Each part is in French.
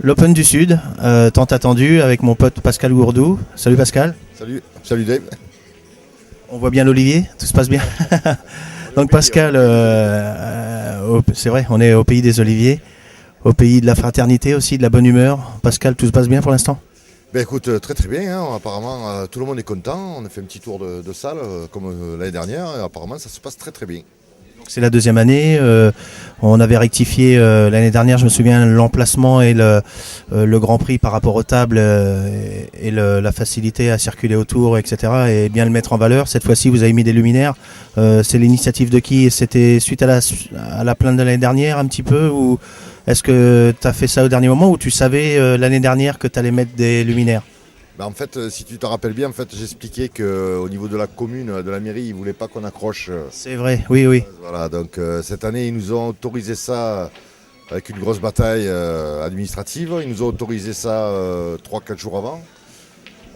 L'Open du Sud, tant attendu avec mon pote Pascal Gourdou. Salut Pascal. Salut Dave. On voit bien l'Olivier, tout se passe bien. Donc Pascal, c'est vrai, on est au pays des Oliviers, au pays de la fraternité aussi, de la bonne humeur. Pascal, tout se passe bien pour l'instant? Ben écoute, très très bien, hein. Apparemment tout le monde est content, on a fait un petit tour de salle comme l'année dernière, et apparemment ça se passe très très bien. C'est la deuxième année. On avait rectifié l'année dernière, je me souviens, l'emplacement et le Grand Prix par rapport aux tables et la facilité à circuler autour, etc. Et bien le mettre en valeur. Cette fois-ci, vous avez mis des luminaires. C'est l'initiative de qui? C'était suite à la plainte de l'année dernière un petit peu, ou est-ce que tu as fait ça au dernier moment, ou tu savais l'année dernière que tu allais mettre des luminaires? Ben, en fait, si tu te rappelles bien, en fait, j'expliquais qu'au niveau de la commune, de la mairie, ils ne voulaient pas qu'on accroche. C'est vrai, oui, oui. Voilà, donc cette année, ils nous ont autorisé ça avec une grosse bataille administrative. Ils nous ont autorisé ça 3-4 jours avant.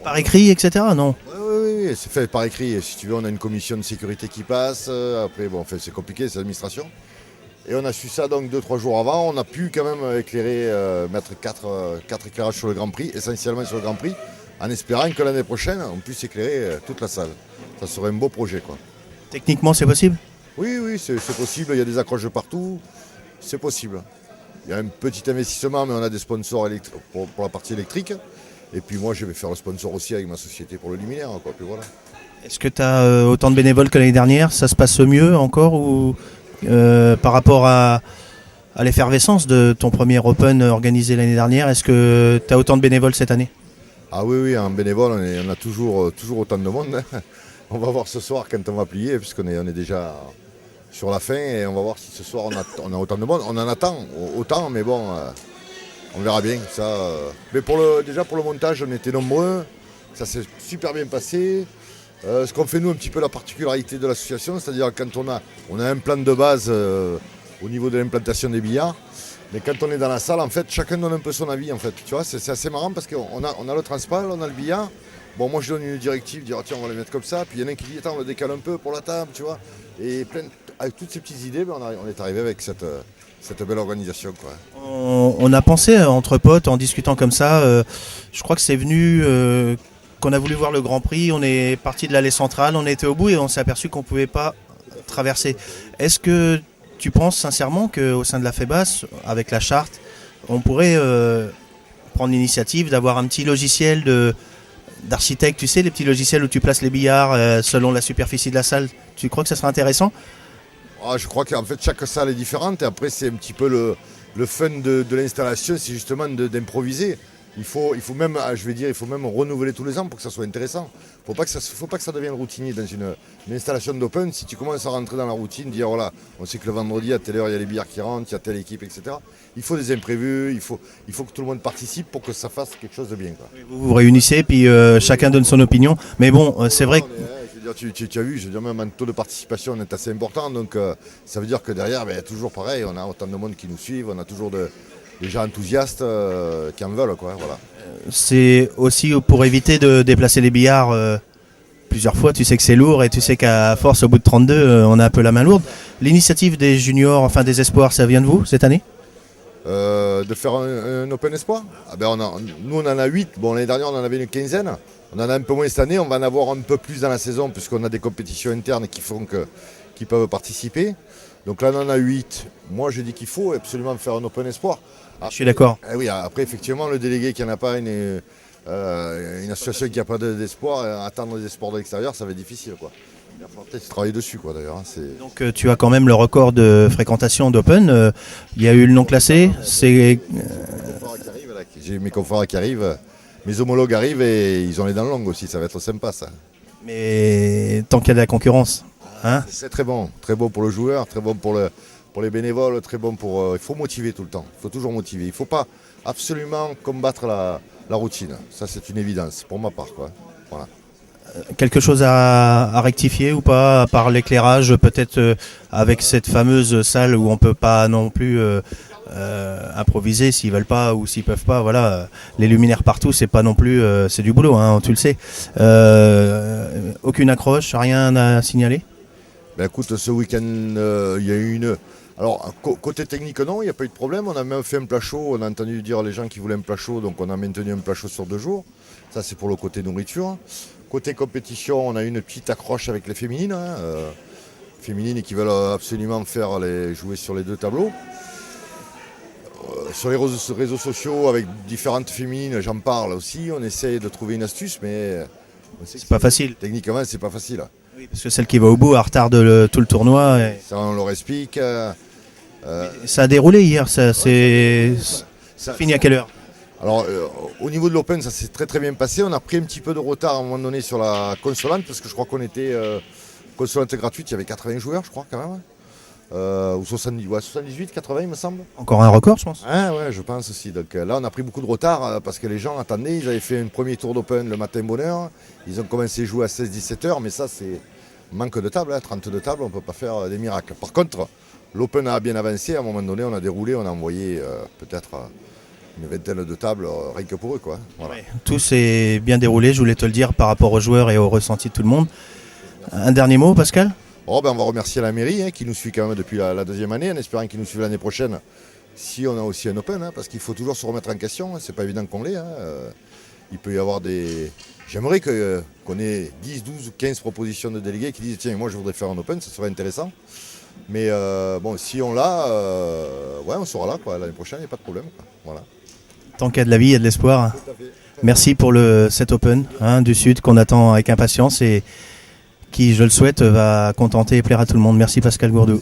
Par écrit, etc. Non? Oui, c'est fait par écrit. Si tu veux, on a une commission de sécurité qui passe. Après, bon, en fait, c'est compliqué, c'est l'administration. Et on a su ça donc 2-3 jours avant. On a pu quand même éclairer, mettre 4 éclairages sur le Grand Prix, essentiellement sur le Grand Prix, en espérant que l'année prochaine, on puisse éclairer toute la salle. Ça serait un beau projet, quoi. Techniquement, c'est possible? Oui, c'est possible. Il y a des accroches de partout. C'est possible. Il y a un petit investissement, mais on a des sponsors pour la partie électrique. Et puis moi, je vais faire le sponsor aussi avec ma société pour le luminaire, quoi. Puis voilà. Est-ce que tu as autant de bénévoles que l'année dernière? Ça se passe mieux encore, ou par rapport à l'effervescence de ton premier Open organisé l'année dernière, est-ce que tu as autant de bénévoles cette année? Ah oui, en bénévole, on a toujours autant de monde. On va voir ce soir quand on va plier, puisqu'on est déjà sur la fin, et on va voir si ce soir on a autant de monde. On en attend autant, mais bon, on verra bien. Ça, mais déjà pour le montage, on était nombreux, ça s'est super bien passé. Ce qu'on fait nous, un petit peu la particularité de l'association, c'est-à-dire quand on a un plan de base au niveau de l'implantation des billards, mais quand on est dans la salle, en fait, chacun donne un peu son avis, en fait. Tu vois, c'est assez marrant parce qu'on a le transpal, on a le billard. Bon, moi je donne une directive, dire tiens, on va les mettre comme ça. Puis il y en a un qui dit attends, on le décale un peu pour la table, tu vois. Et avec toutes ces petites idées, ben, on est arrivé avec cette belle organisation, quoi. On a pensé entre potes en discutant comme ça. Je crois que c'est venu qu'on a voulu voir le Grand Prix. On est parti de l'allée centrale, on était au bout et on s'est aperçu qu'on ne pouvait pas traverser. Est-ce que tu penses sincèrement qu'au sein de la FEBAS, avec la charte, on pourrait prendre l'initiative d'avoir un petit logiciel d'architecte, tu sais, les petits logiciels où tu places les billards selon la superficie de la salle? Tu crois que ça serait intéressant? Je crois qu'en fait chaque salle est différente et après c'est un petit peu le fun de l'installation, c'est justement d'improviser. Il faut même, je vais dire, il faut même renouveler tous les ans pour que ça soit intéressant. Faut pas que ça devienne routinier dans une installation d'open. Si tu commences à rentrer dans la routine, dire voilà, on sait que le vendredi à telle heure il y a les billards qui rentrent, il y a telle équipe, etc. Il faut des imprévus, il faut que tout le monde participe pour que ça fasse quelque chose de bien, quoi. Vous vous réunissez, puis chacun donne son opinion. Mais bon, c'est vrai que Je veux dire, tu as vu, je veux dire, même en taux de participation, on est assez important. Donc ça veut dire que derrière, toujours pareil, on a autant de monde qui nous suivent, on a toujours des gens enthousiastes qui en veulent, quoi. Voilà. c'est aussi pour éviter de déplacer les billards plusieurs fois. Tu sais que c'est lourd et tu sais qu'à force, au bout de 32, on a un peu la main lourde. L'initiative des juniors, enfin des espoirs, ça vient de vous cette année? De faire un Open Espoir. Nous on en a 8, bon l'année dernière on en avait une quinzaine, on en a un peu moins cette année, on va en avoir un peu plus dans la saison puisqu'on a des compétitions internes qui font qu'ils peuvent participer. Donc là on en a 8. Moi je dis qu'il faut absolument faire un Open Espoir. Je suis d'accord. Oui, après effectivement le délégué qui n'en a pas, une association qui n'a pas d'espoir, attendre des espoirs de l'extérieur ça va être difficile, quoi. Il va falloir peut-être travailler dessus, quoi, d'ailleurs, hein, Donc tu as quand même le record de fréquentation d'Open. Il y a eu le non classé. C'est J'ai mes confrères qui arrivent, mes homologues arrivent et ils ont les dents longues aussi, ça va être sympa ça. mais tant qu'il y a de la concurrence, hein. C'est très bon pour le joueur, très bon pour les bénévoles, très bon pour... il faut motiver tout le temps, il faut toujours motiver. Il ne faut pas absolument combattre la routine, ça c'est une évidence pour ma part, quoi. Voilà. Quelque chose à rectifier ou pas, à part l'éclairage, peut-être avec cette fameuse salle où on peut pas non plus improviser s'ils veulent pas ou s'ils peuvent pas. Voilà, les luminaires partout, c'est pas non plus, c'est du boulot, hein, tu le sais. Aucune accroche, rien à signaler? Ben écoute, ce week-end, il y a eu Alors, côté technique, non, il n'y a pas eu de problème. On a même fait un plat chaud. On a entendu dire les gens qui voulaient un plat chaud, donc on a maintenu un plat chaud sur 2 jours. Ça, c'est pour le côté nourriture. Côté compétition, on a eu une petite accroche avec les féminines. Féminines qui veulent absolument jouer sur les 2 tableaux. Sur les réseaux sociaux, avec différentes féminines, j'en parle aussi. On essaye de trouver une astuce, mais C'est pas facile. Techniquement, c'est pas facile. Oui, parce que celle qui va au bout, elle retarde tout le tournoi. Ça, on leur explique. Ça a déroulé hier, c'est fini à quelle heure? Alors, au niveau de l'Open, ça s'est très très bien passé. On a pris un petit peu de retard à un moment donné sur la consolante, parce que je crois qu'on était consolante gratuite, il y avait 80 joueurs, je crois, quand même. Ou 70, 78, 80, il me semble. Encore un record, je pense. Ah ouais, je pense aussi. Donc là, on a pris beaucoup de retard parce que les gens attendaient. Ils avaient fait un premier tour d'Open le matin bonne heure. Ils ont commencé à jouer à 16-17 heures, mais ça, c'est manque de table. 32 tables, on ne peut pas faire des miracles. Par contre, l'Open a bien avancé. À un moment donné, on a déroulé, on a envoyé peut-être une vingtaine de tables rien que pour eux, quoi. Voilà. Ouais, tout s'est bien déroulé, je voulais te le dire, par rapport aux joueurs et au ressenti de tout le monde. Un dernier mot, Pascal? On va remercier la mairie qui nous suit quand même depuis la 2e année, en espérant qu'ils nous suivent l'année prochaine si on a aussi un Open, parce qu'il faut toujours se remettre en question, c'est pas évident qu'on l'ait. Il peut y avoir des... J'aimerais qu'on ait 10, 12 ou 15 propositions de délégués qui disent tiens, moi je voudrais faire un Open, ça serait intéressant. Mais bon, si on l'a, on sera là l'année prochaine, il n'y a pas de problème. Voilà. Tant qu'il y a de la vie, il y a de l'espoir. Merci pour cet Open du Sud qu'on attend avec impatience et qui, je le souhaite, va contenter et plaire à tout le monde. Merci Pascal Gourdou.